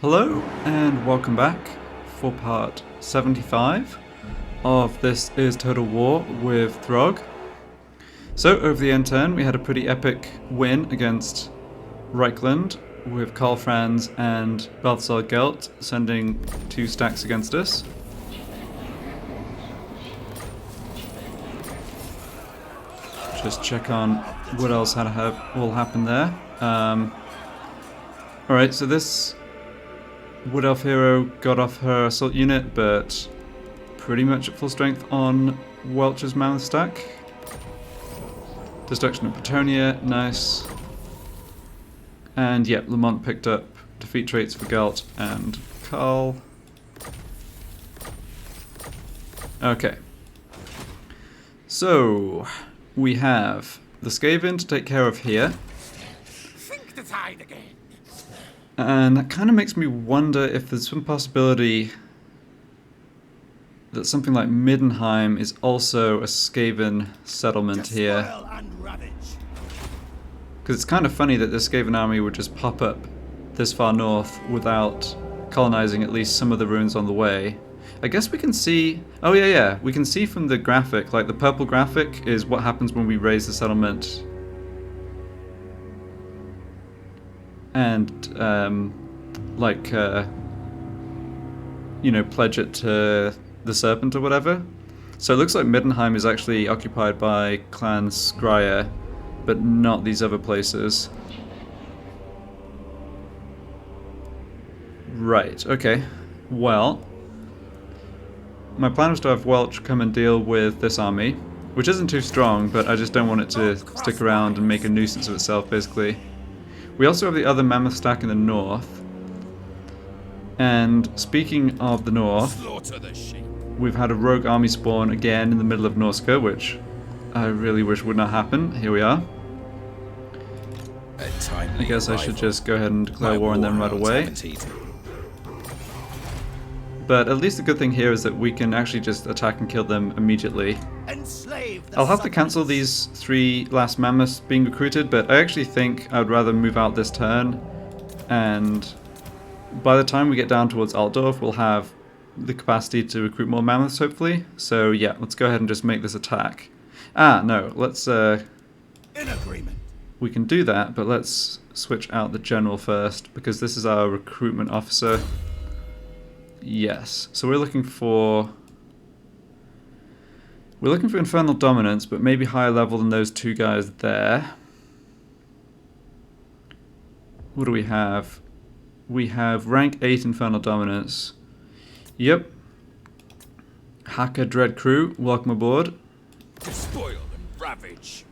Hello and welcome back for part 75 of This is Total War with Throgg. So over the end turn we had a pretty epic win against Reichland with Karl Franz and Balthasar Gelt sending 2 stacks against us. Just check on what else had will happen there. Alright, so this Wood Elf hero got off her assault unit, but pretty much at full strength on Welch's Mammoth stack. Destruction of Bretonia, nice. And yep, Lamont picked up defeat traits for Galt and Karl. Okay. So, we have the Skaven to take care of here. Think the tide again. And that kind of makes me wonder if there's some possibility that something like Middenheim is also a Skaven settlement here. Because it's kind of funny that the Skaven army would just pop up this far north without colonizing at least some of the ruins on the way. I guess we can see... Oh yeah, we can see from the graphic, like the purple graphic is what happens when we raise the settlement. And, pledge it to the Serpent or whatever. So it looks like Middenheim is actually occupied by Clan Skryre, but not these other places. Right, okay. Well, my plan was to have Welch come and deal with this army, which isn't too strong, but I just don't want it to stick around and make a nuisance of itself, basically. We also have the other Mammoth stack in the north. And speaking of the north, we've had a rogue army spawn again in the middle of Norsca, which I really wish would not happen. Here we are. I guess I should just go ahead and declare war on them right away. But at least the good thing here is that we can actually just attack and kill them immediately. I'll have to cancel these 3 last mammoths being recruited, but I actually think I would rather move out this turn, and by the time we get down towards Altdorf we'll have the capacity to recruit more mammoths, hopefully. So yeah, let's go ahead and just make this attack. No, let's in agreement. We can do that, but let's switch out the general first, because this is our recruitment officer. Yes, so we're looking for Infernal Dominance, but maybe higher level than those 2 guys there. What do we have? We have rank 8 Infernal Dominance. Yep. Hacker Dread Crew, welcome aboard. Despoil and ravage.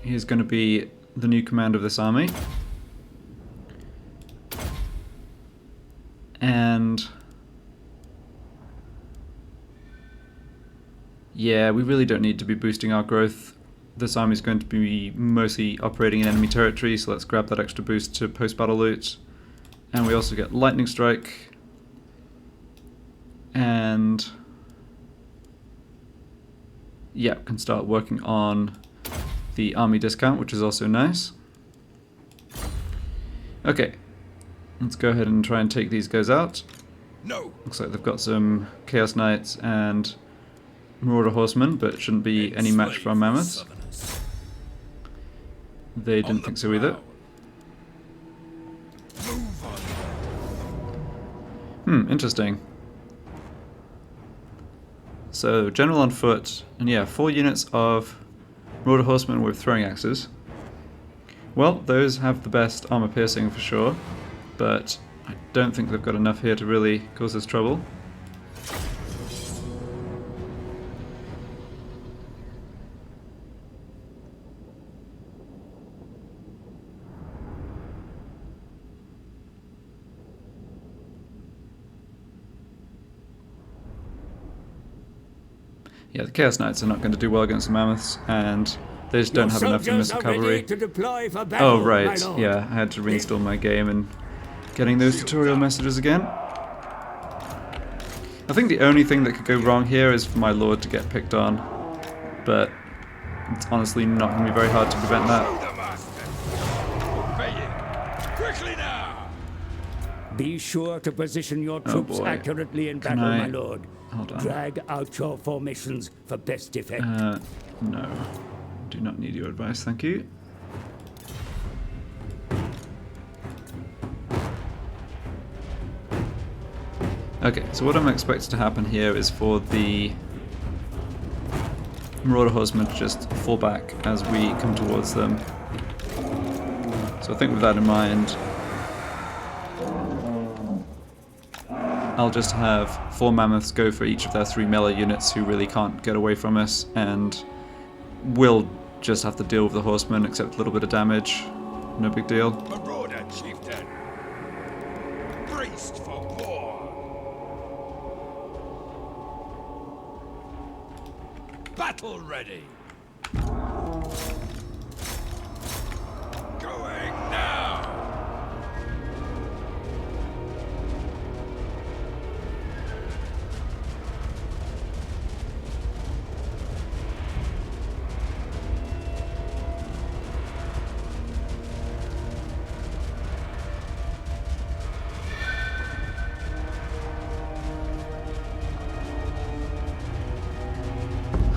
He's going to be the new commander of this army. And yeah, we really don't need to be boosting our growth. This army is going to be mostly operating in enemy territory, so let's grab that extra boost to post-battle loot. And we also get Lightning Strike. And yeah, can start working on the army discount, which is also nice. Okay. Let's go ahead and try and take these guys out. No. Looks like they've got some Chaos Knights and Marauder Horsemen, but it shouldn't be any match for our Mammoths. They didn't think so either. Interesting. So, General on foot, and yeah, 4 units of Marauder Horsemen with throwing axes. Well, those have the best armor piercing for sure, but I don't think they've got enough here to really cause us trouble. Yeah, the Chaos Knights are not going to do well against the Mammoths, and they just don't have enough in missile cavalry. Oh right, yeah, I had to reinstall my game and getting those tutorial messages again. I think the only thing that could go wrong here is for my Lord to get picked on, but it's honestly not going to be very hard to prevent that. Be sure to position your Oh, troops boy. accurately in Can battle, I- my lord. Hold on. Drag out your formations for best effect. No. Do not need your advice, thank you. Okay, so what I'm expecting to happen here is for the Marauder Horsemen to just fall back as we come towards them. So I think with that in mind, I'll just have 4 mammoths go for each of their 3 melee units who really can't get away from us, and we'll just have to deal with the horsemen, accept a little bit of damage. No big deal. Marauder chieftain. Braced for war. Battle ready. Going now.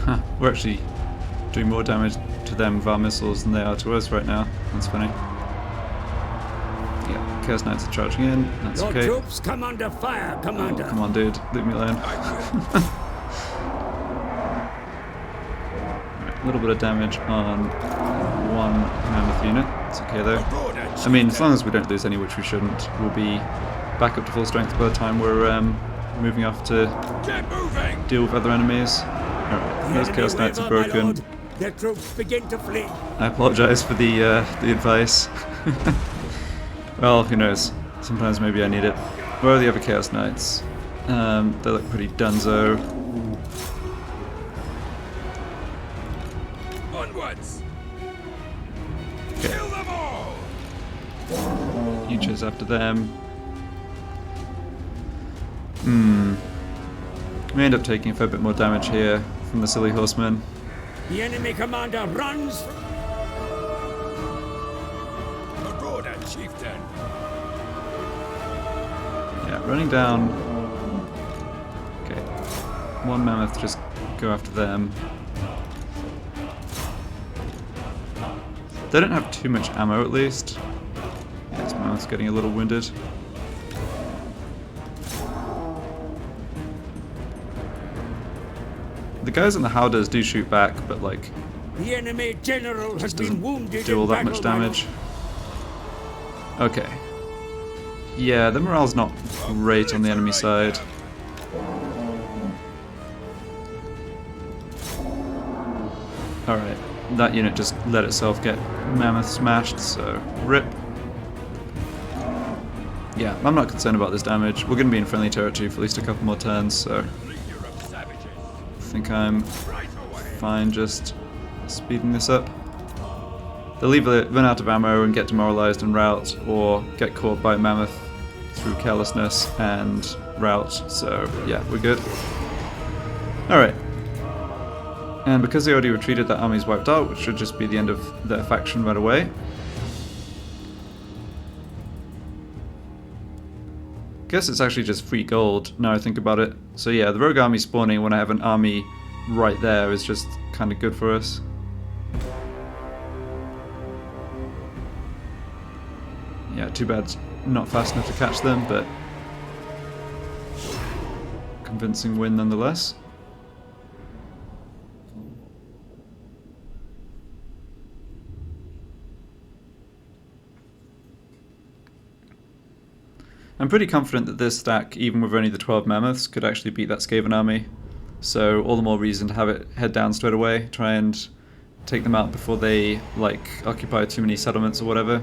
Huh, we're actually doing more damage to them with our missiles than they are to us right now. That's funny. Yeah, Chaos Knights are charging in. That's Your okay. troops come under fire, Commander. Oh, come on, dude. Leave me alone. A little bit of damage on 1 mammoth unit. It's okay though. I mean, as long as we don't lose any, which we shouldn't, we'll be back up to full strength by the time we're moving off to Get moving. deal with other enemies. Alright, those Chaos Knights are broken. Their troops begin to flee. I apologise for the advice. Well, who knows? Sometimes maybe I need it. Where are the other Chaos Knights? They look pretty dunzo. Onwards. Okay. Kill them all. You chase after them. We end up taking a fair bit more damage here from the silly horsemen. The enemy commander runs. Marauder chieftain. Yeah, running down. Okay. 1 mammoth, just go after them. They don't have too much ammo at least. Yeah, this mammoth's getting a little wounded. The guys in the howdahs do shoot back, but like, The enemy general has been doesn't wounded do all in that battle, much my lord. damage. Okay. Yeah, the morale's not great on the enemy side. Alright, that unit just let itself get mammoth smashed, so rip. Yeah, I'm not concerned about this damage. We're going to be in friendly territory for at least a couple more turns, so Leader of savages. I think I'm Right away. fine just speeding this up. They'll either run out of ammo and get demoralized and rout, or get caught by mammoth through carelessness and rout, so yeah, we're good. Alright. And because they already retreated, that army's wiped out, which should just be the end of their faction right away. Guess it's actually just free gold, now I think about it. So yeah, the rogue army spawning when I have an army right there is just kind of good for us. Yeah, too bad it's not fast enough to catch them, but convincing win nonetheless. I'm pretty confident that this stack, even with only the 12 mammoths, could actually beat that Skaven army. So all the more reason to have it head down straight away, try and take them out before they, like, occupy too many settlements or whatever.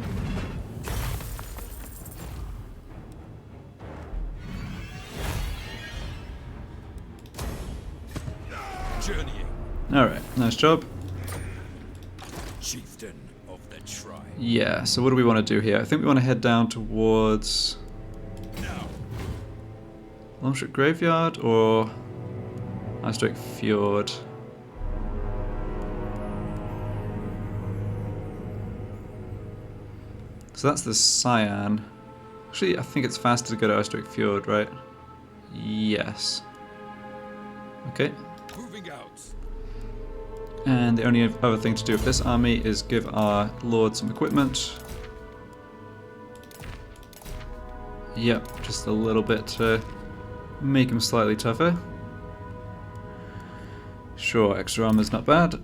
Journeying. Alright, nice job. Chieftain of the tribe. Yeah, so what do we want to do here? I think we want to head down towards Now. Longshot Graveyard or Icedrake Fjord. So that's the Cyan. Actually, I think it's faster to go to Ostrich Fjord, right? Yes. Okay. Moving out. And the only other thing to do with this army is give our lord some equipment. Yep, just a little bit to make him slightly tougher. Sure, extra armor's not bad.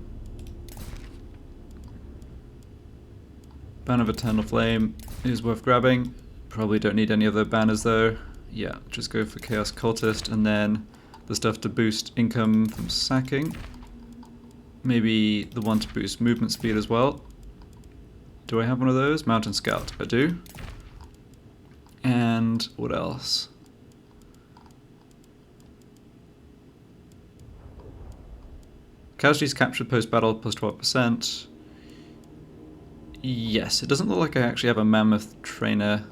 Banner of Eternal Flame is worth grabbing. Probably don't need any other banners though. Yeah, just go for Chaos Cultist and then the stuff to boost income from sacking. Maybe the one to boost movement speed as well. Do I have one of those? Mountain Scout, I do. And what else? Casualties captured post-battle plus 12%. Yes, it doesn't look like I actually have a Mammoth Trainer.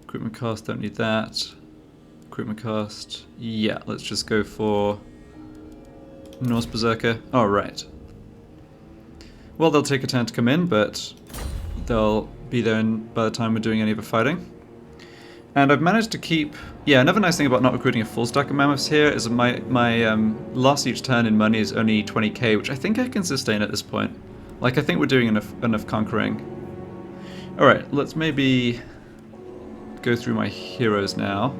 Recruitment cost, don't need that. Recruitment cost, yeah, let's just go for Norse Berserker. Oh, right. Well, they'll take a turn to come in, but they'll be there by the time we're doing any of the fighting. And I've managed to keep... Yeah, another nice thing about not recruiting a full stack of mammoths here is my loss each turn in money is only 20k, which I think I can sustain at this point. Like, I think we're doing enough conquering. Alright, let's maybe go through my heroes now.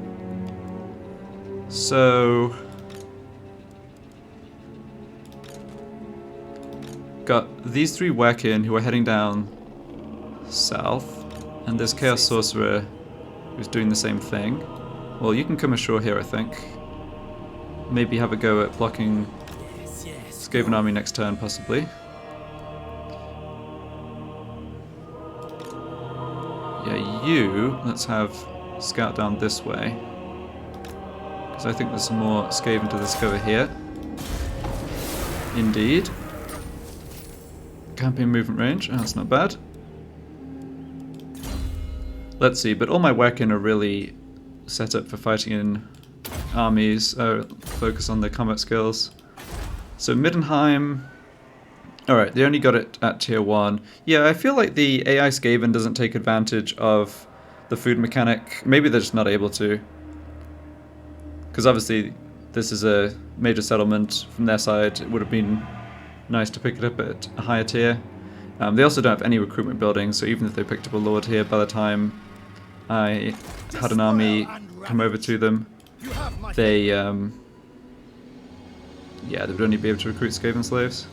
So... got these three Wackin who are heading down south, and this Chaos Sorcerer who's doing the same thing. Well, you can come ashore here, I think. Maybe have a go at blocking Skaven Army next turn, possibly. Yeah, you, let's have scout down this way. Because I think there's some more Skaven to discover here. Indeed. Campaign movement range, oh, that's not bad. Let's see, but all my Wackin are really set up for fighting in armies, focus on their combat skills. So Middenheim, alright, they only got it at tier 1. Yeah, I feel like the AI Skaven doesn't take advantage of the food mechanic. Maybe they're just not able to. Because obviously this is a major settlement from their side. It would have been nice to pick it up at a higher tier. They also don't have any recruitment buildings, so even if they picked up a lord here, by the time I had an army come over to them, they, yeah, they would only be able to recruit Skaven slaves.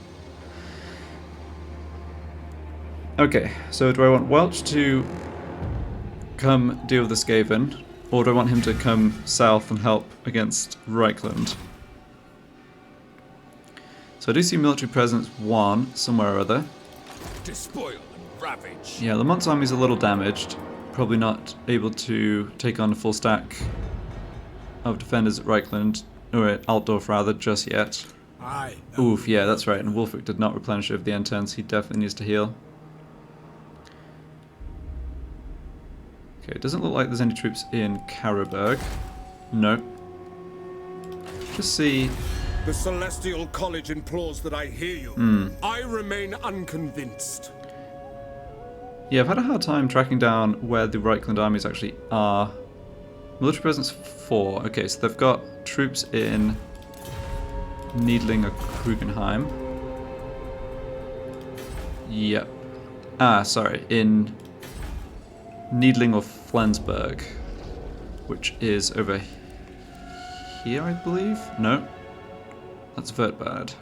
Okay, so do I want Welch to come deal with the Skaven, or do I want him to come south and help against Reichland? So I do see military presence 1 somewhere or other. Despoil and ravage. Yeah, Lamont's army's a little damaged. Probably not able to take on a full stack of defenders at Reichland, or at Altdorf rather, just yet. Oof, yeah, that's right, and Wolfwick did not replenish over the end turns. He definitely needs to heal. Okay, it doesn't look like there's any troops in Karabberg. No. Just see... The Celestial College implores that I hear you. I remain unconvinced. Yeah, I've had a hard time tracking down where the Reichland armies actually are. Military presence 4. Okay, so they've got troops in Niedling or Krugenheim. Yep. Ah, sorry, in Niedling or Flensburg, which is over here, I believe? No. That's Vertbad.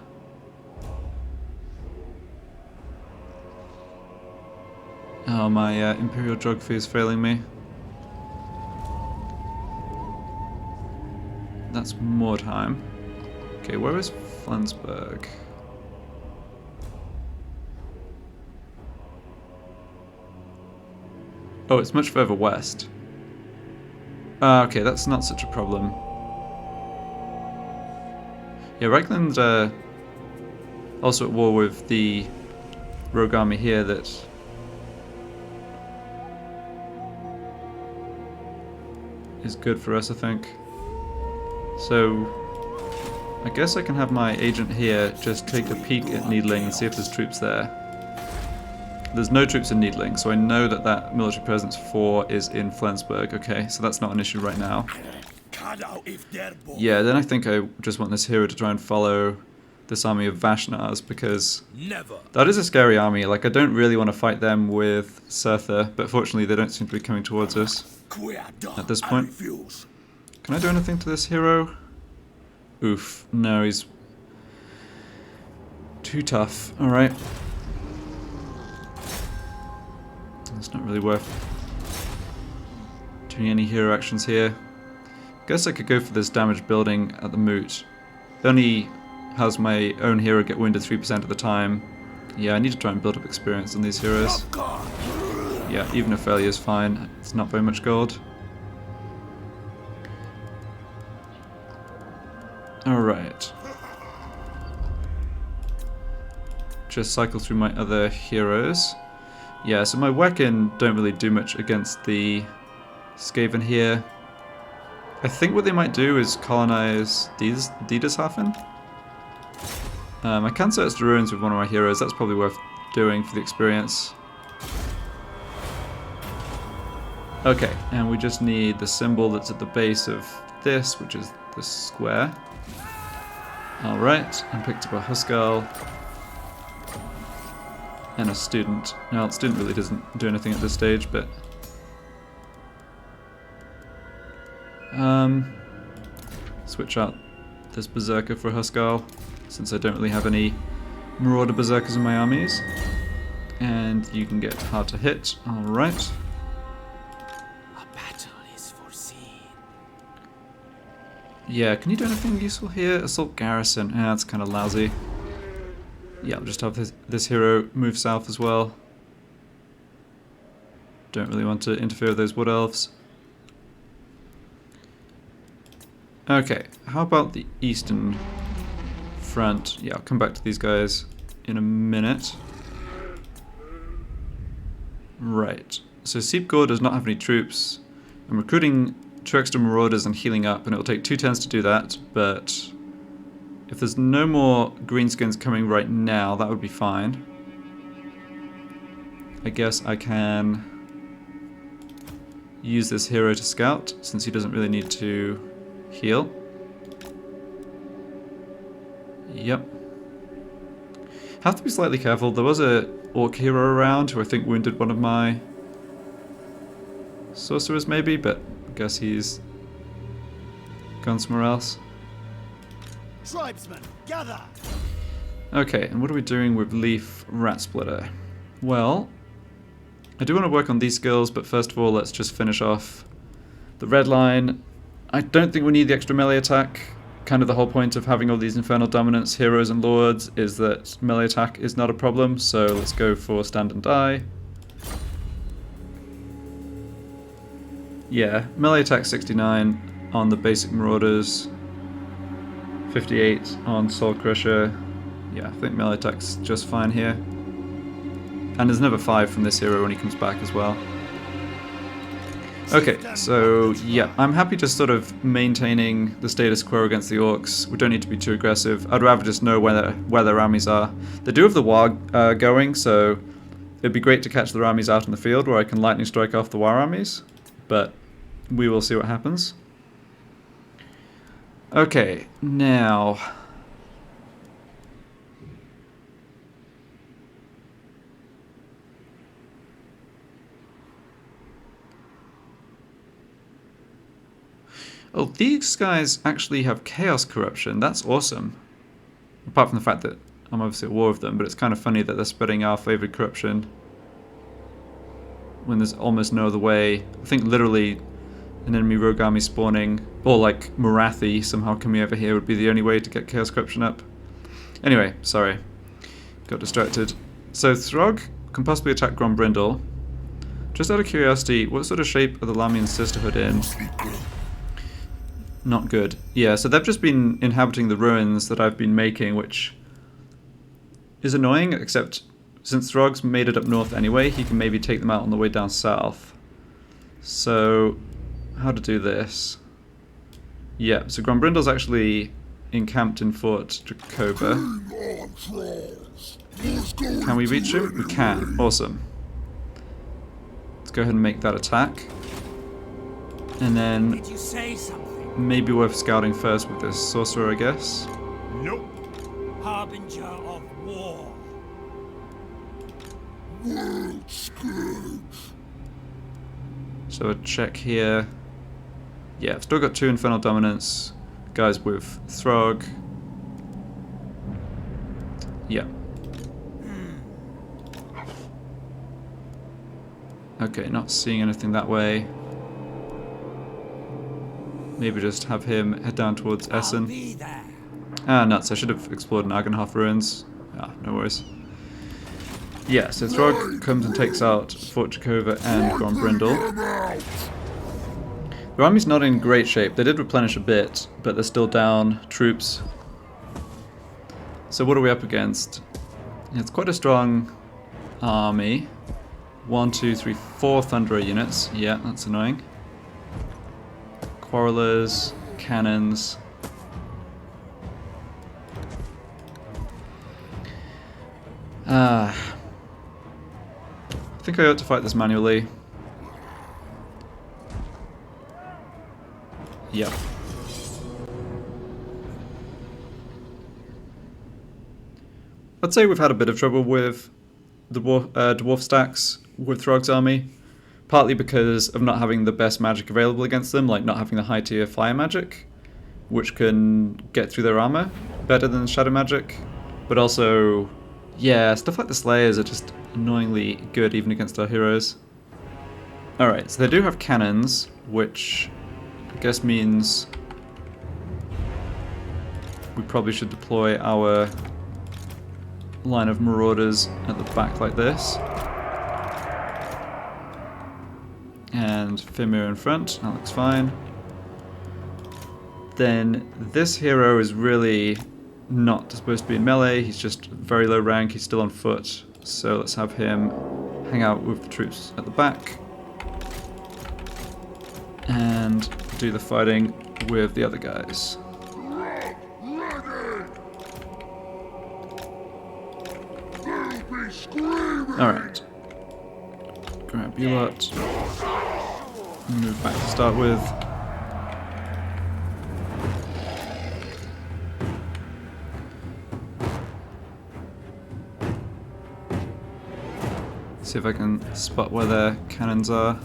Oh, my Imperial Geography is failing me. That's Mordheim. Okay, where is Flensburg? Oh, it's much further west. Okay, that's not such a problem. Yeah, Reichland's also at war with the rogue army here that is good for us, I think. So I guess I can have my agent here just take a peek at Niedling and see if there's troops there. There's no troops in Needling, so I know that that military presence 4 is in Flensburg. Okay, so that's not an issue right now. Yeah, then I think I just want this hero to try and follow this army of Vashnaars, because that is a scary army. Like, I don't really want to fight them with Surtha, but fortunately they don't seem to be coming towards us at this point. Can I do anything to this hero? Oof, no, he's too tough. Alright. It's not really worth doing any hero actions here. Guess I could go for this damaged building at the moot. It only has my own hero get wounded 3% of the time. Yeah, I need to try and build up experience on these heroes. Yeah, even a failure is fine. It's not very much gold. Alright. Just cycle through my other heroes. Yeah, so my Wecken don't really do much against the Skaven here. I think what they might do is colonize Diedershafen. I can search the ruins with one of my heroes. That's probably worth doing for the experience. Okay, and we just need the symbol that's at the base of this, which is the square. Alright, and picked up a Huskarl. And a student. Now, the student really doesn't do anything at this stage, but... switch out this Berserker for a Huskarl, since I don't really have any Marauder Berserkers in my armies. And you can get hard to hit. Alright. A battle is foreseen. Yeah, can you do anything useful here? Assault Garrison. Yeah, that's kind of lousy. Yeah, I'll just have this hero move south as well. Don't really want to interfere with those Wood Elves. Okay, how about the eastern front? Yeah, I'll come back to these guys in a minute. Right, so Seepgore does not have any troops. I'm recruiting 2 extra Marauders and healing up, and it'll take 2 turns to do that, but if there's no more greenskins coming right now, that would be fine. I guess I can use this hero to scout, since he doesn't really need to heal. Yep. Have to be slightly careful. There was a orc hero around who I think wounded one of my sorcerers maybe, but I guess he's gone somewhere else. Tribesmen, gather! Okay, and what are we doing with Leaf Rat Splitter? Well, I do want to work on these skills, but first of all, let's just finish off the red line. I don't think we need the extra melee attack. Kind of the whole point of having all these Infernal Dominance heroes and lords is that melee attack is not a problem, so let's go for stand and die. Yeah, melee attack 69 on the basic Marauders. 58 on Soul Crusher. Yeah, I think melee attack's just fine here. And there's another 5 from this hero when he comes back as well. Okay, so yeah, I'm happy just sort of maintaining the status quo against the orcs. We don't need to be too aggressive. I'd rather just know where their armies are. They do have the war going, so it'd be great to catch their armies out in the field where I can lightning strike off the war armies. But we will see what happens. Okay, now... Oh, these guys actually have Chaos Corruption. That's awesome. Apart from the fact that I'm obviously at war with them, but it's kind of funny that they're spreading our favoured corruption when there's almost no other way. I think literally an enemy rogue army spawning, or like Morathi somehow coming over here would be the only way to get Chaos Corruption up. Anyway, sorry. Got distracted. So Throgg can possibly attack Grombrindle. Just out of curiosity, what sort of shape are the Lamian Sisterhood in? Not good. Yeah, so they've just been inhabiting the ruins that I've been making, which is annoying, except since Throgg's made it up north anyway, he can maybe take them out on the way down south. So, how to do this? Yeah, so Grombrindle's actually encamped in Fort Jacoba. Can we reach him? We can. Awesome. Let's go ahead and make that attack. And then Did you say something? maybe worth scouting first with this sorcerer, I guess. Nope. Harbinger of war. So a check here. Yeah, I've still got 2 Infernal Dominance guys with Throgg. Yeah. Okay, not seeing anything that way. Maybe just have him head down towards I'll Essen. be there. Ah, nuts. I should have explored Nagenhof ruins. Ah, no worries. Yeah, so Throgg comes and takes out Fort Jakova and Grombrindal. Their army's not in great shape. They did replenish a bit, but they're still down troops. So what are we up against? It's quite a strong army. 1, 2, 3, 4 Thunderer units. Yeah, that's annoying. Quarrelers, cannons. I think I ought to fight this manually. Yep. I'd say we've had a bit of trouble with the dwarf stacks with Throgg's army, partly because of not having the best magic available against them, like not having the high tier fire magic, which can get through their armor better than shadow magic, but also, yeah, stuff like the Slayers are just annoyingly good even against our heroes. Alright, so they do have cannons, which I guess means we probably should deploy our line of marauders at the back like this. And Fimir in front, that looks fine. Then this hero is really not supposed to be in melee, he's just very low rank, he's still on foot. So let's have him hang out with the troops at the back. And do the fighting with the other guys. Alright. Grab you lot. Move back to start with. See if I can spot where their cannons are.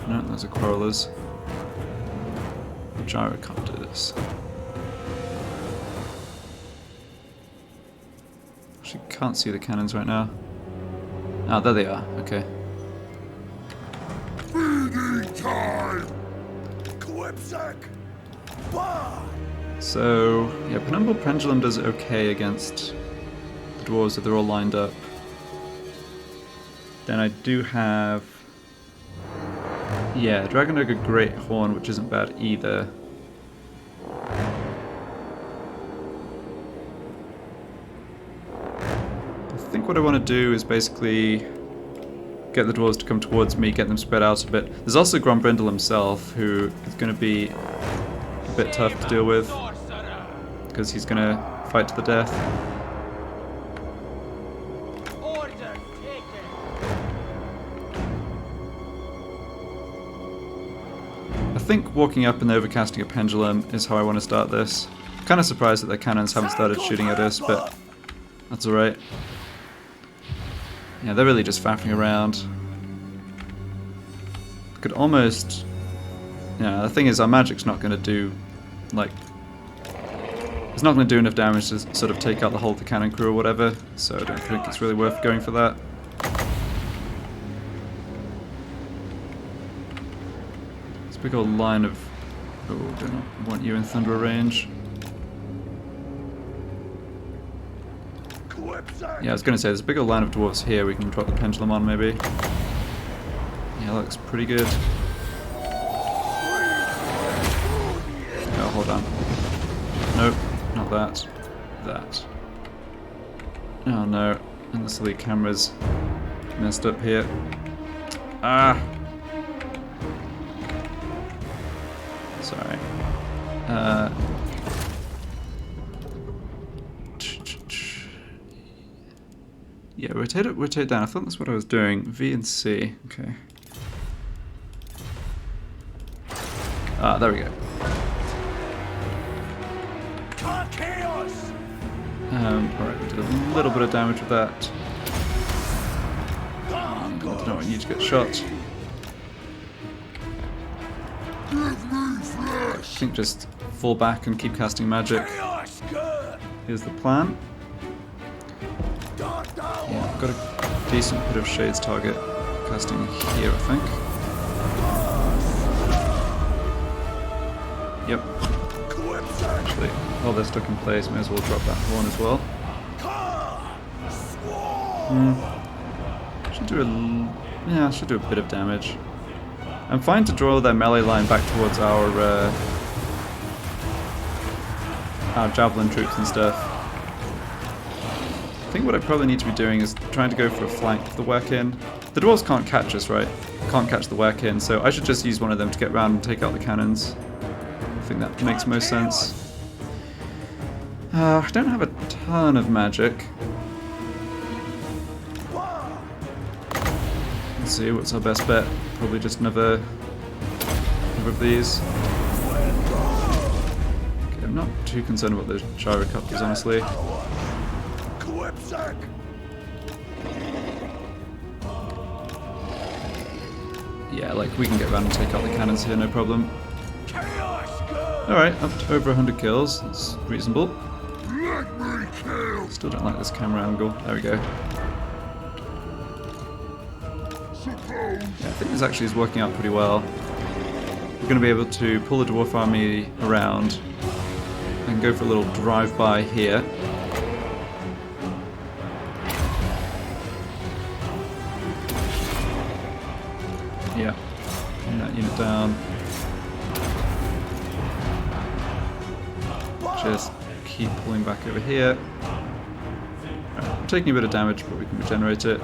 No, those are quarrelers. Gyrocopters. Actually, can't see the cannons right now. Ah, there they are. Okay. So, yeah, Penumbral Pendulum does okay against the dwarves if they're all lined up. Then I do have... yeah, Dragon Ogre Great Horn, which isn't bad either. I think what I want to do is basically get the dwarves to come towards me, get them spread out a bit. There's also Grombrindal himself, who is going to be a bit tough to deal with, because he's going to fight to the death. I think walking up and overcasting a pendulum is how I want to start this. Kind of surprised that their cannons haven't started shooting at us, but that's alright. Yeah, they're really just faffing around. Could almost... yeah, the thing is, our magic's not going to do, like... it's not going to do enough damage to sort of take out the whole of the cannon crew or whatever, so I don't think it's really worth going for that. This big old line of... oh, do not want you in thunder range. Yeah, I was going to say, there's a big old line of dwarves here we can drop the pendulum on, maybe. Yeah, that looks pretty good. Oh, hold on. Nope, not that. That. Oh no, and the silly camera's messed up here. Ah! Sorry. Yeah, rotate down. I thought that's what I was doing. V and C. Okay. Ah, there we go. Chaos! Alright, we did a little bit of damage with that. I don't want you to get shot. I think just fall back and keep casting magic is the plan. Yeah, I've got a decent bit of Shades target casting here, I think. Yep. Actually, while they're stuck in place, may as well drop that horn as well. Should do a bit of damage. I'm fine to draw their melee line back towards our javelin troops and stuff. I think what I probably need to be doing is trying to go for a flank of the work-in. The dwarves can't catch us, right? Can't catch the work-in, so I should just use one of them to get around and take out the cannons. I think that makes most sense. I don't have a ton of magic. Let's see, what's our best bet? Probably just another of these. Okay, I'm not too concerned about the gyrocopters, honestly. Yeah, like, we can get around and take out the cannons here, no problem. Alright, up to over 100 kills. That's reasonable. Still don't like this camera angle. There we go. Yeah, I think this actually is working out pretty well. We're going to be able to pull the dwarf army around and go for a little drive-by here. Yeah, bring that unit down. Just keep pulling back over here. Right, we're taking a bit of damage, but we can regenerate it.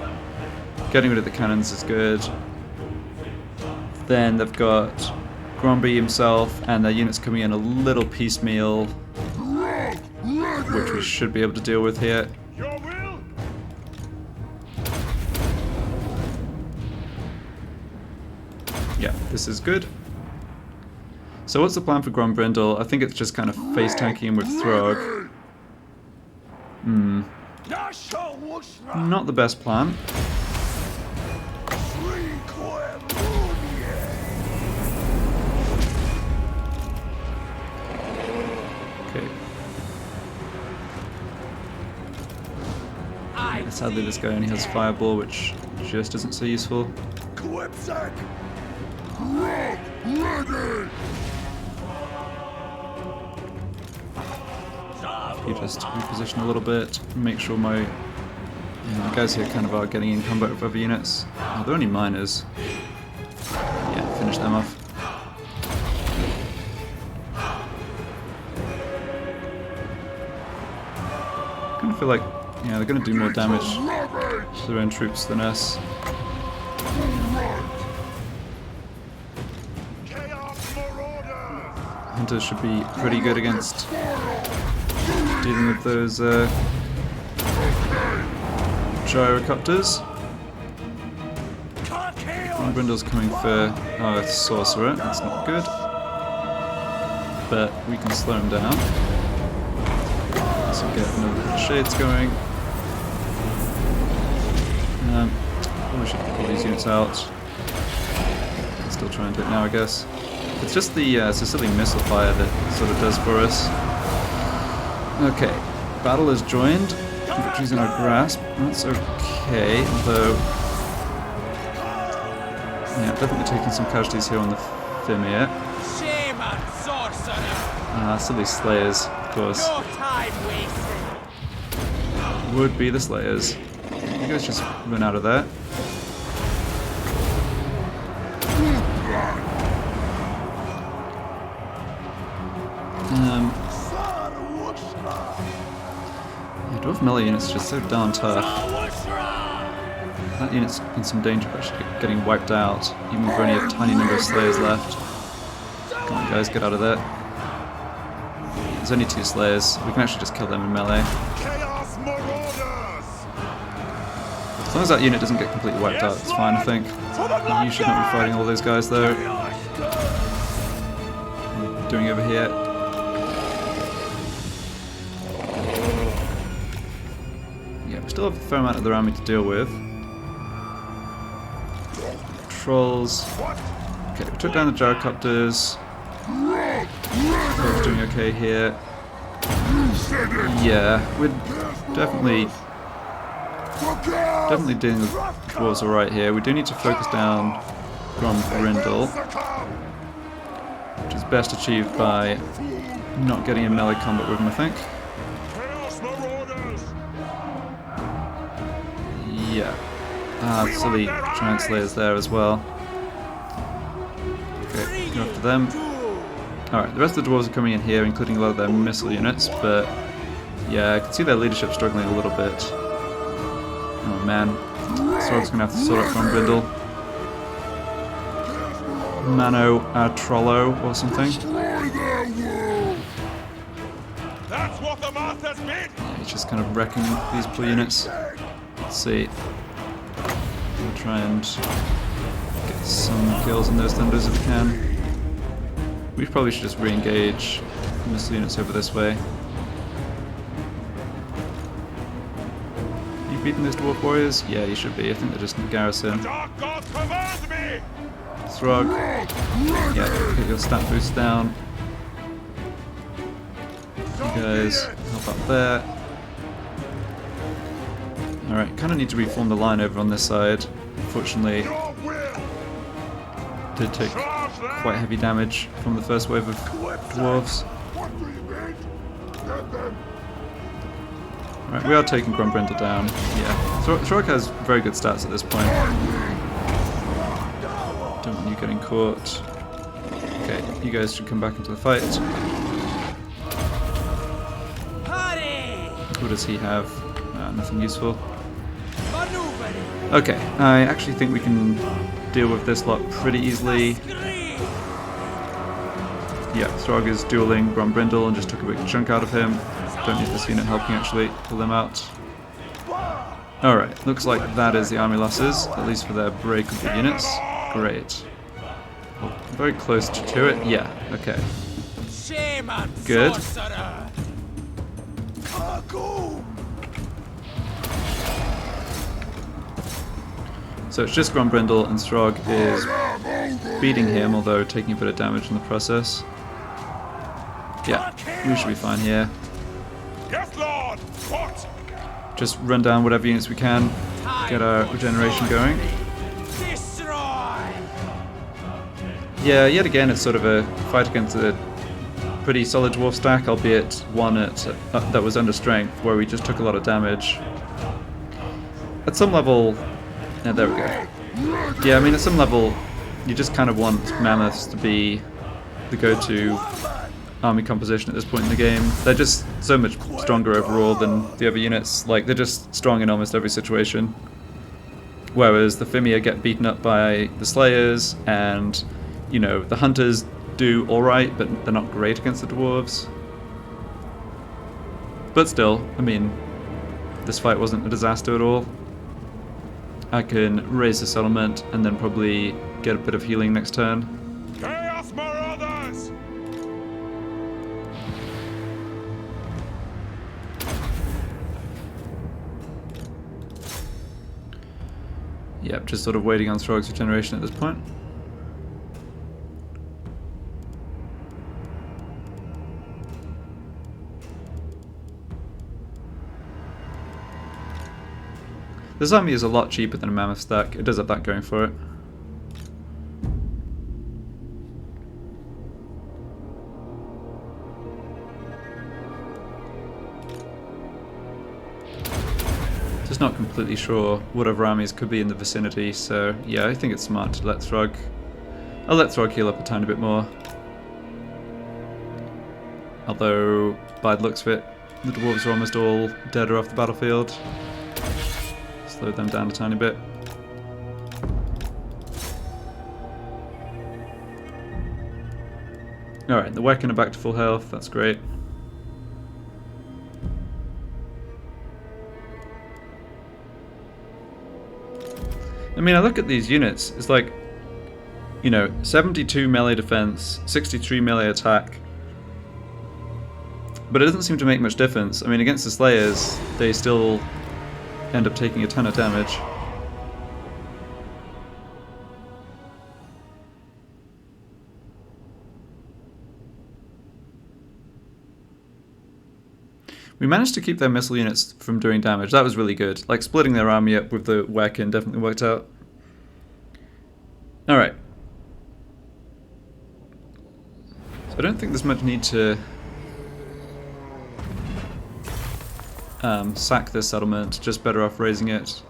Getting rid of the cannons is good. Then they've got Gromby himself and their units coming in a little piecemeal, which we should be able to deal with here. Yeah, this is good. So what's the plan for Grombrindle? I think it's just kind of face tanking him with Throgg. Not the best plan. Okay. Sadly this guy only has Fireball, which just isn't so useful. You just reposition a little bit, make sure my the guys here kind of are getting in combat with other units. Oh, they're only miners. Yeah, finish them off. I kind of feel like, yeah, they're going to do more damage to their own troops than us. Hunters should be pretty good against dealing with those gyrocopters. Brindle's coming for our sorcerer, that's not good. But we can slow him down. So get another bit of shades going. Probably should pull these units out. Still try and do it now, I guess. It's just the Sicilian missile fire that sort of does for us. Okay, battle is joined. Victory's in our grasp. That's okay, although... yeah, definitely taking some casualties here on the Fimir. Shame on sorcerer! Silly Slayers, of course. No time wasted. Would be the Slayers. You guys just run out of there. Dwarf melee unit's just so darn tough. That unit's in some danger of actually getting wiped out, even with only a tiny number of Slayers left. Come on guys, get out of there. There's only 2 Slayers, we can actually just kill them in melee. Chaos Marauders! As long as that unit doesn't get completely wiped out, it's fine, I think. You should not be fighting all those guys, though. What are we doing over here? Yeah, we still have a fair amount of their army to deal with. Trolls. Okay, we took down the gyrocopters. We're doing okay here. Yeah, we're definitely dealing with dwarves alright here. We do need to focus down Grombrindle, which is best achieved by not getting in melee combat with him, I think. Yeah. Silly giant slayers there as well. Okay, go after them. Alright, the rest of the dwarves are coming in here, including a lot of their missile units, but yeah, I can see their leadership struggling a little bit. Oh man, Throgg's gonna have to sort out Grombrindle. Mano Trollo or something. That's what the master's bid. Yeah, he's just kind of wrecking these blue units. Let's see. We'll try and get some kills in those thunders if we can. We probably should just re-engage missile units over this way. Are you beating those dwarf warriors? Yeah, you should be. I think they're just in garrison. Dark God commands me. Throgg. Yeah, get your stat boost down. You guys help out there. Alright, kind of need to reform the line over on this side. Unfortunately, did take quite heavy damage from the first wave of dwarves. Alright, we are taking Grombrindle down. Yeah, Throgg has very good stats at this point. Don't want you getting caught. Okay, you guys should come back into the fight. What does he have? Nothing useful. Okay, I actually think we can deal with this lot pretty easily. Yeah, Throgg is dueling Grombrindle and just took a big chunk out of him. Don't need this unit helping actually pull them out. Alright, looks like that is the army losses, at least for their breakable units. Great. Well, very close to it. Yeah, okay. Good. So it's just Grombrindle and Throgg is beating him, although taking a bit of damage in the process. Yeah, we should be fine here. Yes, Lord. What? Just run down whatever units we can, get our regeneration going. Yeah, yet again it's sort of a fight against a pretty solid dwarf stack, albeit one that was under strength, where we just took a lot of damage. At some level... Yeah, there we go. Yeah, I mean, at some level, you just kind of want mammoths to be the go-to army composition at this point in the game. They're just so much stronger overall than the other units. Like, they're just strong in almost every situation. Whereas the Fimir get beaten up by the Slayers, and, you know, the Hunters do alright, but they're not great against the Dwarves. But still, I mean, this fight wasn't a disaster at all. I can raise the settlement and then probably get a bit of healing next turn. Chaos Marauders! Yep, just sort of waiting on Throgg's regeneration at this point. This army is a lot cheaper than a mammoth stack. It does have that going for it. Just not completely sure what other armies could be in the vicinity, so yeah, I think it's smart to let Throgg... I'll let Throgg heal up a tiny bit more. Although, by the looks of it, the dwarves are almost all dead or off the battlefield. Slow them down a tiny bit. Alright, the Wecken are back to full health, that's great. I mean, I look at these units, it's like, you know, 72 melee defense, 63 melee attack. But it doesn't seem to make much difference. I mean, against the Slayers, they still end up taking a ton of damage. We managed to keep their missile units from doing damage. That was really good. Like, splitting their army up with the Werkin definitely worked out. Alright. So I don't think there's much need to sack this settlement. Just better off raising it.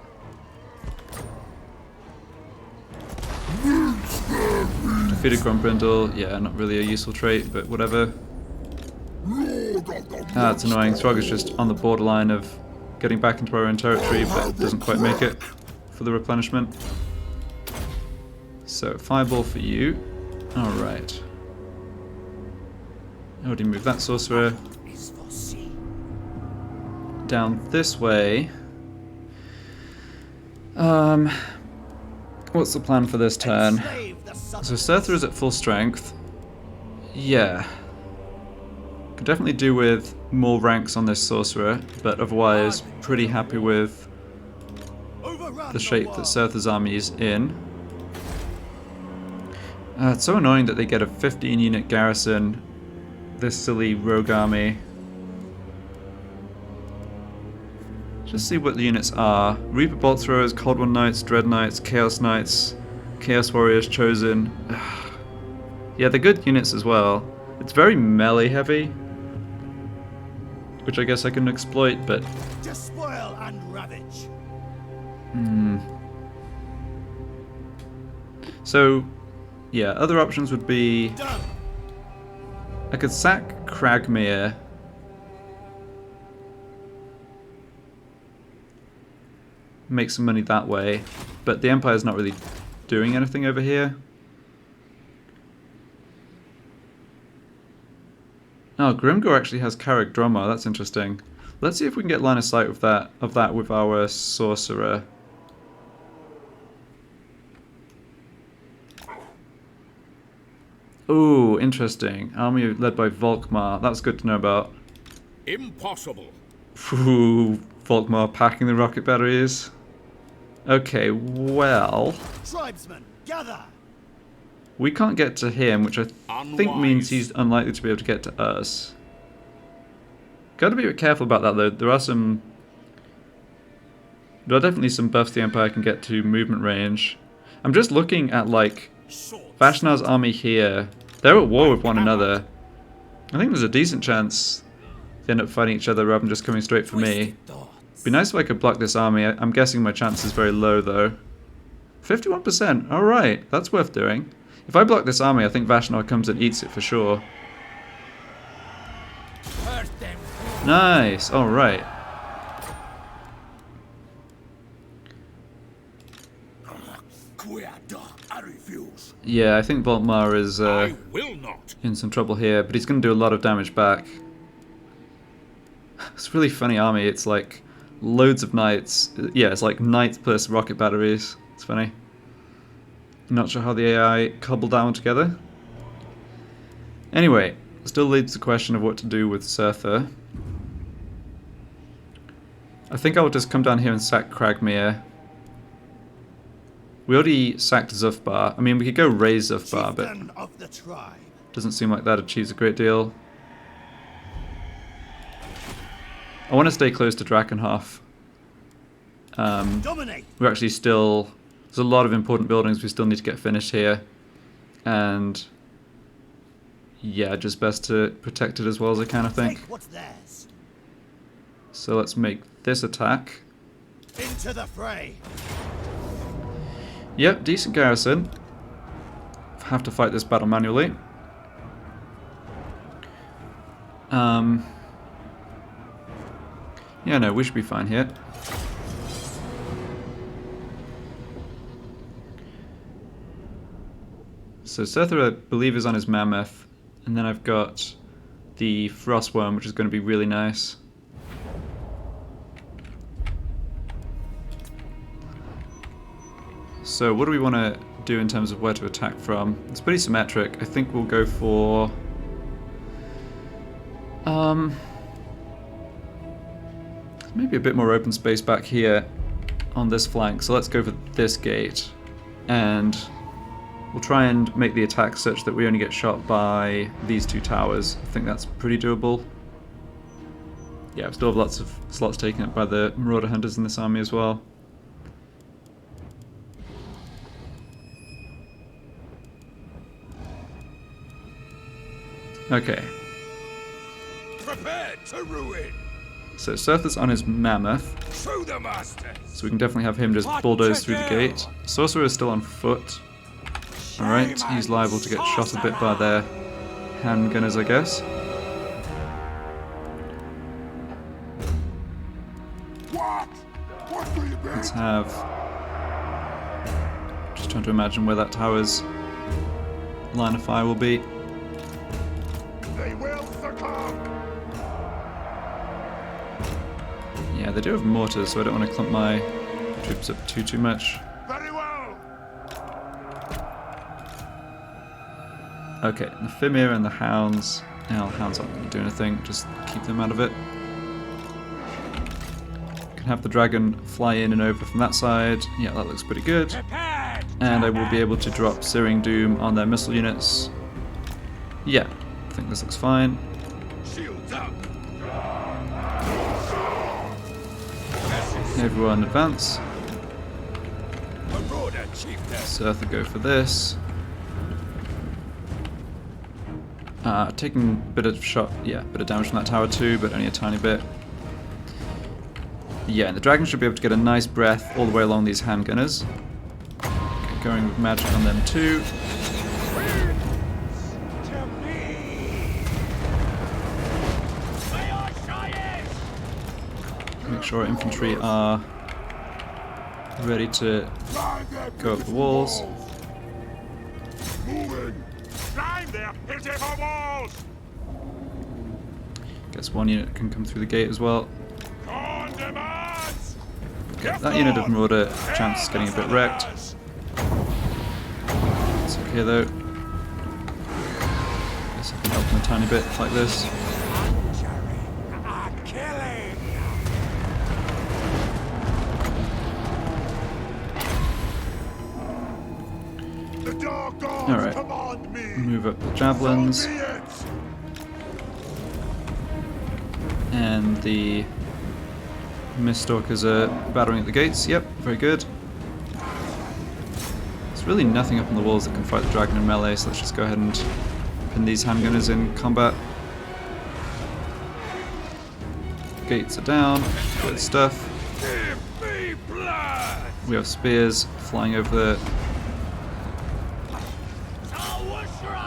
Defeated Grombrindle. Yeah, not really a useful trait, but whatever. Ah, it's annoying. Throgg is just on the borderline of getting back into our own territory, but doesn't quite make it for the replenishment. So, fireball for you. Alright. Already moved that sorcerer. Down this way. What's the plan for this turn? So Surtha is at full strength. Yeah. Could definitely do with more ranks on this sorcerer, but otherwise pretty happy with the shape that Surtha's army is in. It's so annoying that they get a 15 unit garrison, this silly rogue army. Just see what the units are. Reaper Bolt Throwers, Cold One Knights, Dread Knights, Chaos Knights, Chaos Warriors Chosen. Yeah, they're good units as well. It's very melee heavy, which I guess I can exploit, but... Despoil and ravage. So, yeah, other options would be... I could sack Cragmere. Make some money that way, but the Empire's not really doing anything over here. Oh, Grimgor actually has Carrick Dromar, that's interesting. Let's see if we can get line of sight of that with our sorcerer. Ooh, interesting. Army led by Volkmar. That's good to know about. Impossible. Ooh, Volkmar packing the rocket batteries. Okay, well... Tribesmen, gather! We can't get to him, which I think means he's unlikely to be able to get to us. Gotta be a bit careful about that though. There are definitely some buffs the Empire can get to movement range. I'm just looking at, like, Vashnaar's army here. They're at war with one another. I think there's a decent chance they end up fighting each other rather than just coming straight for me. Be nice if I could block this army. I'm guessing my chance is very low though. 51%. Alright, that's worth doing. If I block this army, I think Vashnaar comes and eats it for sure. Nice, alright. Yeah, I think Volkmar is in some trouble here, but he's going to do a lot of damage back. It's a really funny army. It's like loads of knights. Yeah, it's like knights plus rocket batteries. It's funny. Not sure how the AI cobbled that one together. Anyway, still leads to the question of what to do with Surtha. I think I'll just come down here and sack Cragmere. We already sacked Zufbar. I mean, we could go raise Zufbar, but doesn't seem like that achieves a great deal. I want to stay close to Drakenhof. We're actually still... There's a lot of important buildings we still need to get finished here. And... yeah, just best to protect it as well as I can, I think. So let's make this attack. Into the fray. Yep, decent garrison. Have to fight this battle manually. Yeah, no, we should be fine here. So Surtha, I believe, is on his Mammoth, and then I've got the Frostworm, which is going to be really nice. So what do we want to do in terms of where to attack from? It's pretty symmetric. I think we'll go for... maybe a bit more open space back here on this flank. So let's go for this gate. And we'll try and make the attack such that we only get shot by these two towers. I think that's pretty doable. Yeah, we still have lots of slots taken up by the Marauder Hunters in this army as well. Okay. Prepare to ruin. So Surth's on his Mammoth, Show the masters. so we can definitely have him just bulldoze through the gate. Sorcerer is still on foot. Alright, he's liable to get shot a bit by their handgunners, I guess. Let's have... just trying to imagine where that tower's line of fire will be. They will succumb. Yeah, they do have mortars, so I don't want to clump my troops up too much. Very well. Okay, the Fimir and the Hounds. Now, the Hounds aren't going to do anything, just keep them out of it. Can have the dragon fly in and over from that side. Yeah, that looks pretty good. And I will be able to drop Searing Doom on their missile units. Yeah, I think this looks fine. Shields up. Everyone advance. Marauder chieftain. Surtha go for this. Taking a bit of shot, yeah, bit of damage from that tower too, but only a tiny bit. Yeah, and the dragon should be able to get a nice breath all the way along these handgunners. Okay, going with magic on them too. Make sure our infantry are ready to go up the walls. Climb their pitiful walls. Guess one unit can come through the gate as well. On demands. Okay, that unit of Marauder chance is getting a bit wrecked. It's okay though. Guess I can help them a tiny bit like this. Alright, move up the javelins. And the Miststalkers are battering at the gates. Yep, very good. There's really nothing up on the walls that can fight the dragon in melee, so let's just go ahead and pin these handgunners in combat. Gates are down, good stuff. We have spears flying over the...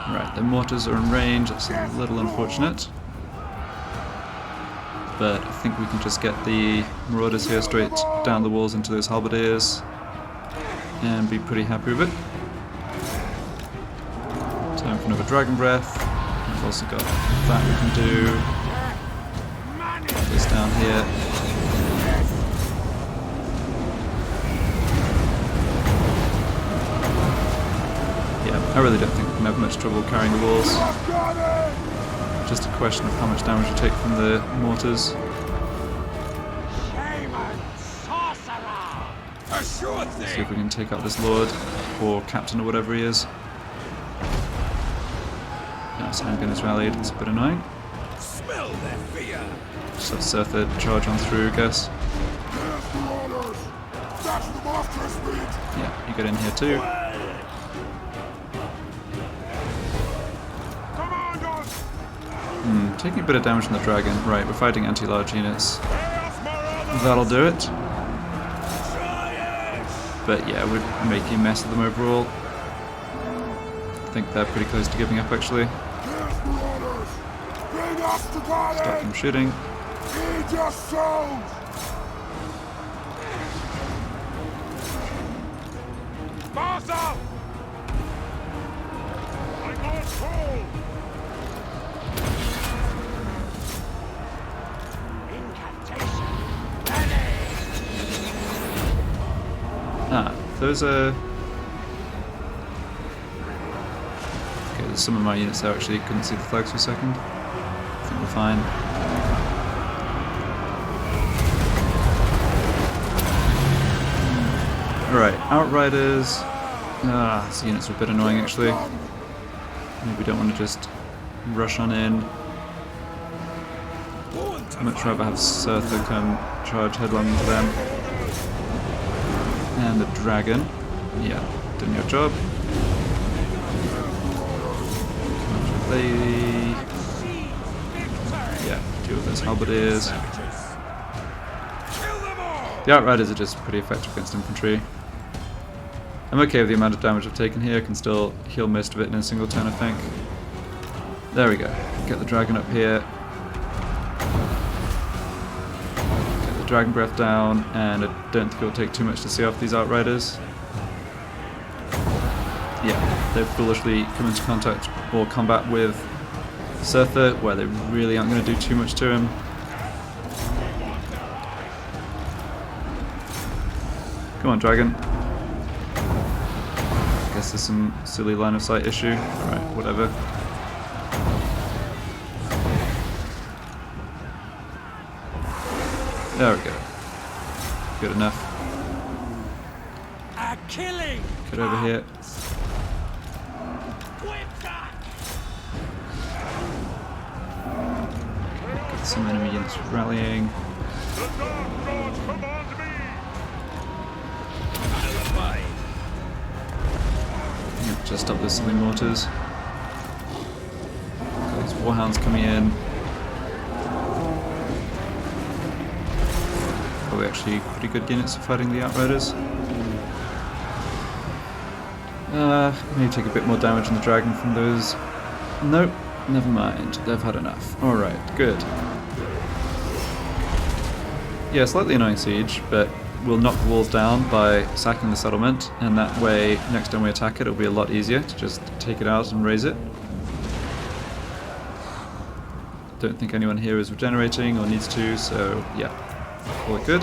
Right, the mortars are in range, that's a little unfortunate. But I think we can just get the Marauders here straight down the walls into those halberdiers and be pretty happy with it. Time for another Dragon Breath. We've also got that we can do. Put this down here. Yeah, I really don't think we can have much trouble carrying the walls. Just a question of how much damage you take from the mortars. See if we can take out this Lord, or Captain, or whatever he is. Now his handgun is rallied, it's a bit annoying. Smell their fear. Just have Surtha charge on through, I guess. Yeah, you get in here too. Taking a bit of damage from the dragon. Right, we're fighting anti-large units. That'll do it. But yeah, we're making a mess of them overall. I think they're pretty close to giving up actually. Stop them shooting. Master! I'm on call! those are... Okay, there's some of my units there actually. Couldn't see the flags for a second. I think we're fine. Alright, Outriders. These units are a bit annoying actually. Maybe we don't want to just rush on in. I'd much rather have Surtha come charge headlong into them. And the dragon. Yeah, doing your job. They... Yeah, deal with those halberdiers. The Outriders are just pretty effective against infantry. I'm okay with the amount of damage I've taken here. I can still heal most of it in a single turn, I think. There we go. Get the dragon up here. Get the dragon breath down, and I don't think it'll take too much to see off these Outriders. Yeah, they've foolishly come into contact or combat with Surtha, where they really aren't going to do too much to him. Come on, dragon. Guess there's some silly line of sight issue. Alright, whatever. There we go. Good enough. A killing. Get over here. Get some enemy units rallying. The Dark Gods command me! Just stop those silly mortars. Got these warhounds coming in. Probably actually pretty good units for fighting the Outriders. Maybe take a bit more damage on the dragon from those. Nope, never mind. They've had enough. Alright, good. Yeah, slightly annoying siege, but we'll knock the walls down by sacking the settlement, and that way, next time we attack it, it'll be a lot easier to just take it out and raise it. Don't think anyone here is regenerating or needs to, so yeah, call it good.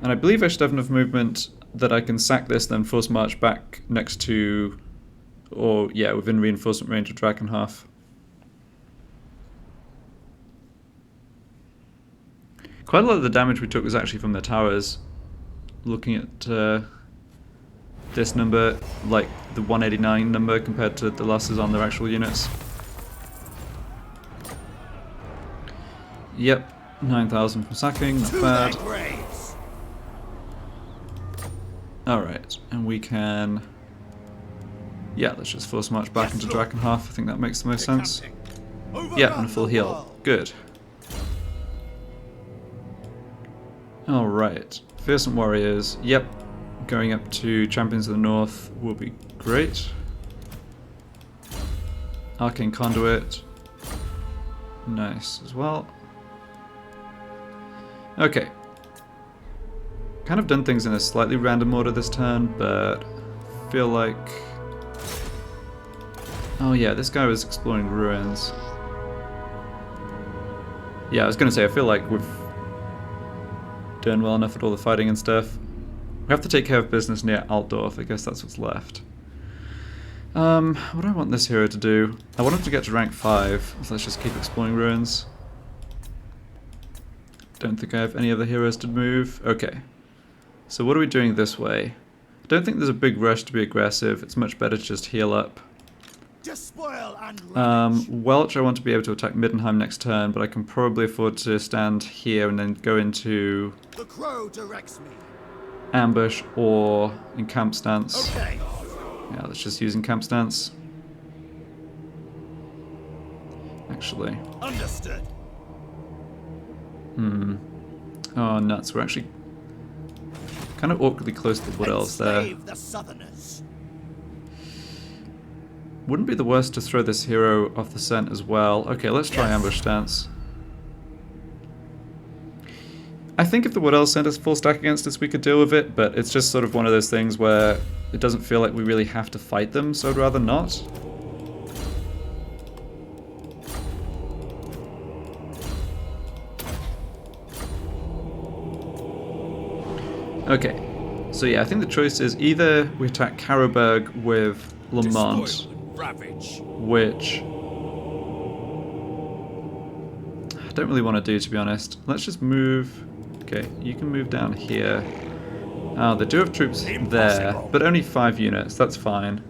And I believe I should have enough movement that I can sack this, then force march back next to, or yeah, within reinforcement range of Drakenhalf. Quite a lot of the damage we took was actually from the towers. Looking at this number, like the 189 number compared to the losses on their actual units. Yep, 9,000 from sacking, not bad. Alright, and we can... Yeah, let's just force march back into Drakenhalf. I think that makes the most sense. Yeah, and a full heal. Good. Alright, Fearsome Warriors, yep, going up to Champions of the North will be great. Arcane Conduit, nice as well. Okay, kind of done things in a slightly random order this turn, but I feel like... Oh yeah, this guy was exploring ruins. Yeah, I was gonna say, I feel like we've done well enough at all the fighting and stuff. We have to take care of business near Altdorf. I guess that's what's left. What do I want this hero to do? I want him to get to rank 5, so let's just keep exploring ruins. Don't think I have any other heroes to move. Okay. So what are we doing this way? I don't think there's a big rush to be aggressive. It's much better to just heal up. Despoil and Welch, I want to be able to attack Middenheim next turn, but I can probably afford to stand here and then go into the crow directs me. ambush or encamp stance. Okay. Yeah, let's just use encamp stance. Actually. Understood. Oh, nuts. We're actually kind of awkwardly close to the Wood Elves there. Enslave the Southerners. Wouldn't be the worst to throw this hero off the scent as well. Okay, let's try ambush stance. I think if the Wood Elves sent us full stack against us, we could deal with it, but it's just sort of one of those things where it doesn't feel like we really have to fight them, so I'd rather not. Okay, so yeah, I think the choice is either we attack Karlberg with Lamont, Despoil and ravage. which I don't really want to do, to be honest. Let's just move. Okay, you can move down here. Oh, they do have troops there, but only 5 units. That's fine.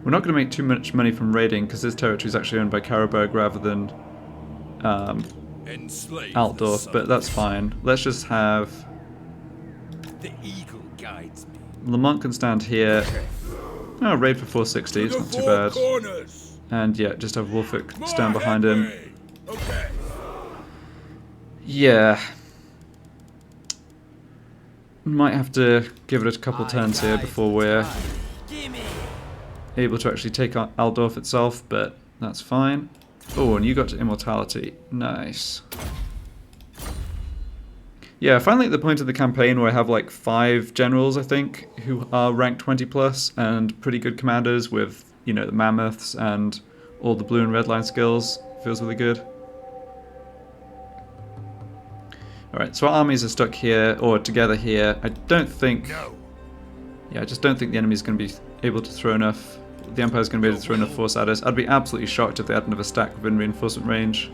We're not going to make too much money from raiding because this territory is actually owned by Karlberg rather than Enslave Altdorf, the but that's fine. Let's just have The eagle guides me. Lamont can stand here. Oh, raid for 460, it's not too bad. Corners. And yeah, just have Wolfic stand behind him. Okay. Yeah. Might have to give it a couple turns here before we're able to actually take on Altdorf itself, but that's fine. Oh, and you got to immortality. Nice. Yeah, finally at the point of the campaign where I have like 5 generals, I think, who are ranked 20 plus and pretty good commanders with, you know, the mammoths and all the blue and red line skills. Feels really good. Alright, so our armies are stuck here, or together here. I don't think... Yeah, I just don't think the enemy's going to be able to throw enough... The Empire's going to be able to throw enough force at us. I'd be absolutely shocked if they had another stack within reinforcement range.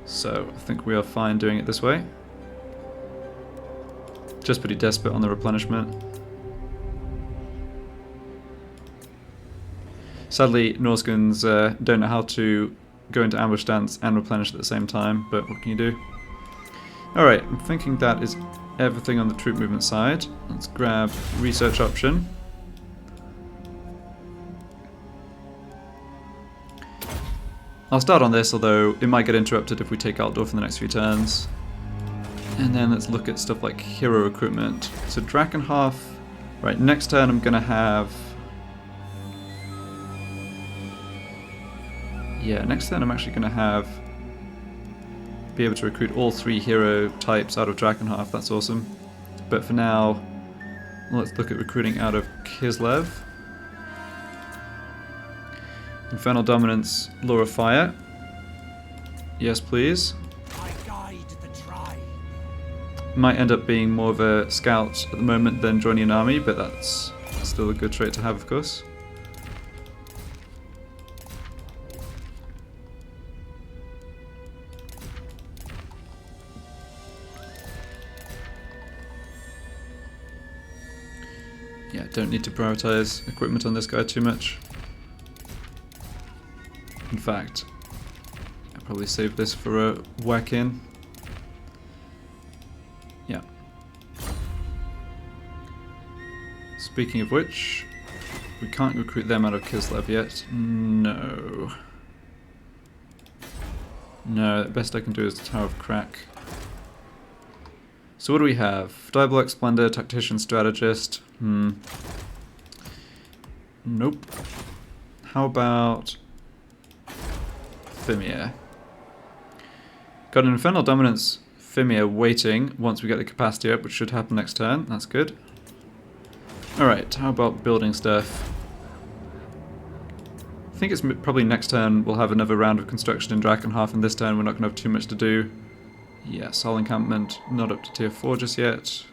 So, I think we are fine doing it this way. Just pretty desperate on the replenishment. Sadly, Norscans don't know how to go into ambush stance and replenish at the same time, but what can you do? Alright, I'm thinking that is everything on the troop movement side. Let's grab research option. I'll start on this, although it might get interrupted if we take Altdorf in the next few turns. And then let's look at stuff like hero recruitment. So Drakenhof, right, next turn I'm going to have... Yeah, next turn I'm actually going to have... be able to recruit all 3 hero types out of Drakenhof, that's awesome. But for now, let's look at recruiting out of Kislev. Infernal Dominance, Law of Fire. Yes, please. I guide the tribe. Might end up being more of a scout at the moment than joining an army, but that's still a good trait to have, of course. Yeah, don't need to prioritize equipment on this guy too much. In fact, I'll probably save this for a whack-in. Yeah. Speaking of which, we can't recruit them out of Kislev yet. No. No, the best I can do is the Tower of Crack. So what do we have? Diabolic Splendor, Tactician, Strategist. Nope. How about Fimir? Got an Infernal Dominance Fimir waiting once we get the capacity up, which should happen next turn. That's good. Alright, how about building stuff? I think it's probably next turn we'll have another round of construction in Drakenhof, and this turn we're not going to have too much to do. Yeah, Sol Encampment, not up to tier 4 just yet.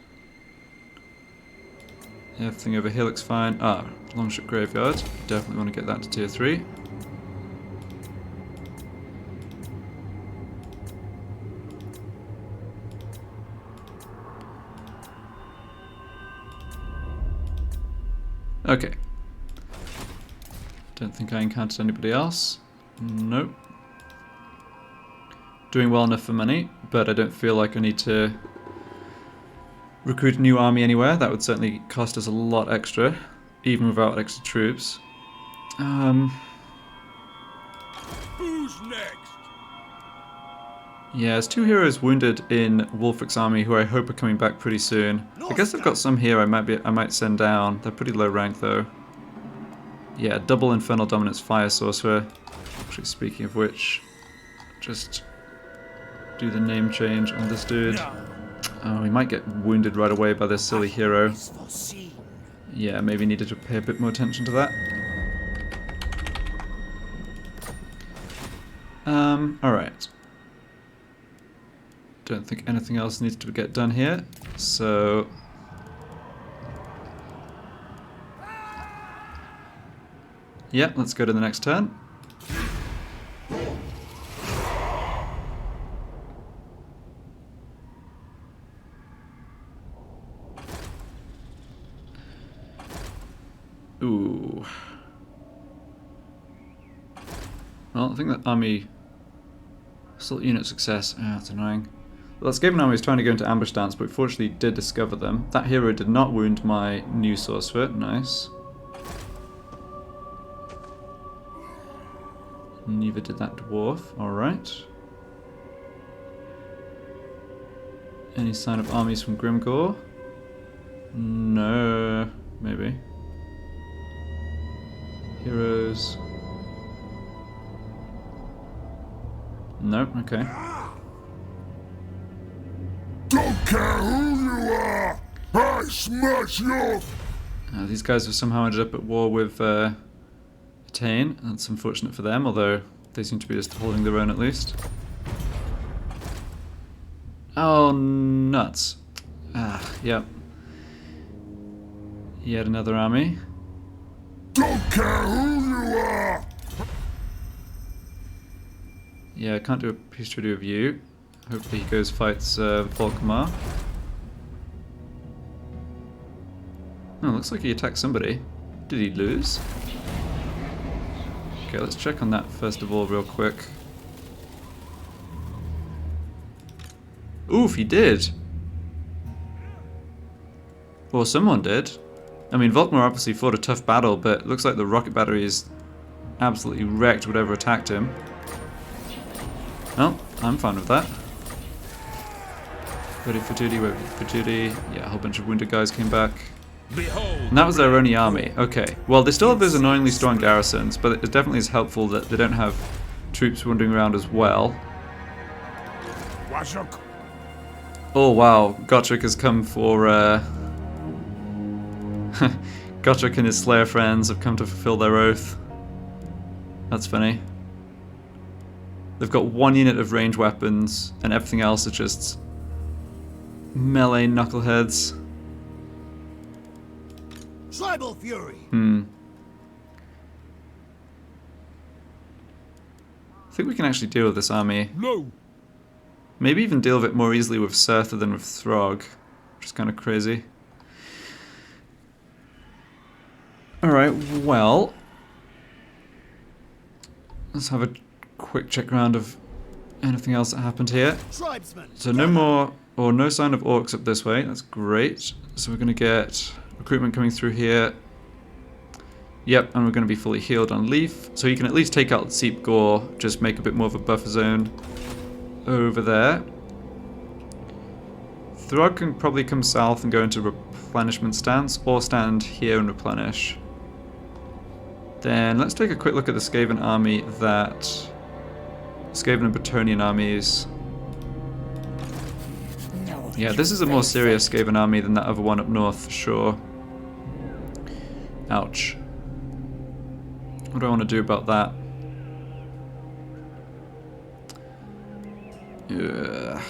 Everything over here looks fine. Ah, Longship Graveyard. Definitely want to get that to tier 3. Okay. Don't think I encountered anybody else. Nope. Doing well enough for money, but I don't feel like I need to recruit a new army anywhere. That would certainly cost us a lot extra, even without extra troops. Who's next? Yeah, there's 2 heroes wounded in Wolfic's army who I hope are coming back pretty soon. I guess I've got some here I might send down. They're pretty low rank though. Yeah, double Infernal Dominance Fire Sorcerer. Actually, speaking of which, just do the name change on this dude. Oh, he might get wounded right away by this silly hero. Yeah, maybe needed to pay a bit more attention to that. Alright. don't think anything else needs to get done here, so... yeah, let's go to the next turn. Ooh. Well, I think that army... assault unit success. Ah, that's annoying. Well, that Skaven army is trying to go into ambush stance, but fortunately did discover them. That hero did not wound my new sorcerer. Nice. Neither did that dwarf. Alright. Any sign of armies from Grimgore? No. Maybe. Heroes. Nope, okay. Don't care who you are! I smash you! These guys have somehow ended up at war with Attain. That's unfortunate for them, although they seem to be just holding their own at least. Oh, nuts. Ah, yep. Yet another army. Don't care who you are! Yeah, I can't do a peace treaty with you. Hopefully he goes fights Volkmar. Oh, looks like he attacked somebody. Did he lose? Okay, let's check on that first of all real quick. Oof, he did! Or someone did. I mean, Volkmar obviously fought a tough battle, but it looks like the rocket batteries absolutely wrecked whatever attacked him. Oh, I'm fine with that. Ready for duty, ready for duty. Yeah, a whole bunch of wounded guys came back. Behold. And that was their only army. Okay. Well, they still have those annoyingly strong garrisons, but it definitely is helpful that they don't have troops wandering around as well. Oh wow, Gotrek has come for Gotrek and his Slayer friends have come to fulfill their oath. That's funny. They've got one unit of range weapons, and everything else is just melee knuckleheads. Tribal fury. I think we can actually deal with this army. No. Maybe even deal with it more easily with Surtha than with Throgg, which is kind of crazy. Alright, well, let's have a quick check round of anything else that happened here. Tribesmen. So no more, or no sign of orcs up this way, that's great. So we're going to get recruitment coming through here. Yep, and we're going to be fully healed on Leaf. So you can at least take out Seep Gore, just make a bit more of a buffer zone over there. Throgg can probably come south and go into replenishment stance, or stand here and replenish. Then let's take a quick look at the Skaven army that... Skaven and Bretonnian armies. Yeah, this is a more serious Skaven army than that other one up north for sure. Ouch. What do I want to do about that? Ugh.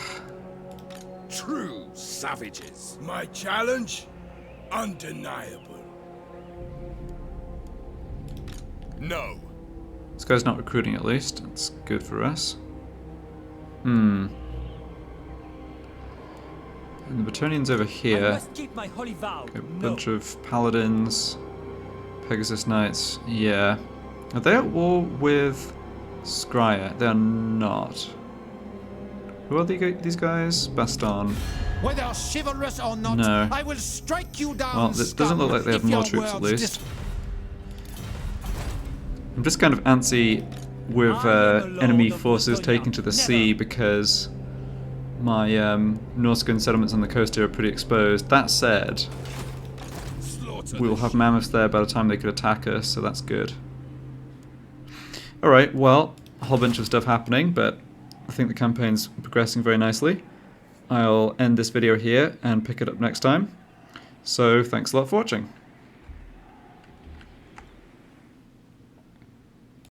True savages. My challenge? Undeniable. No. This guy's not recruiting at least. That's good for us. And the Bretonnians over I here. must keep my holy vow. A bunch of paladins, Pegasus Knights. Yeah. Are they at war with Scryer? They're not. Who are these guys? Baston. Whether chivalrous or not, No. I will strike you down. Well, it doesn't look like they have if more your troops at words least. I'm just kind of antsy with enemy forces taken to the sea because my Norscan settlements on the coast here are pretty exposed. That said, we'll have mammoths there by the time they could attack us, so that's good. Alright, well, a whole bunch of stuff happening, but I think the campaign's progressing very nicely. I'll end this video here and pick it up next time. So, thanks a lot for watching.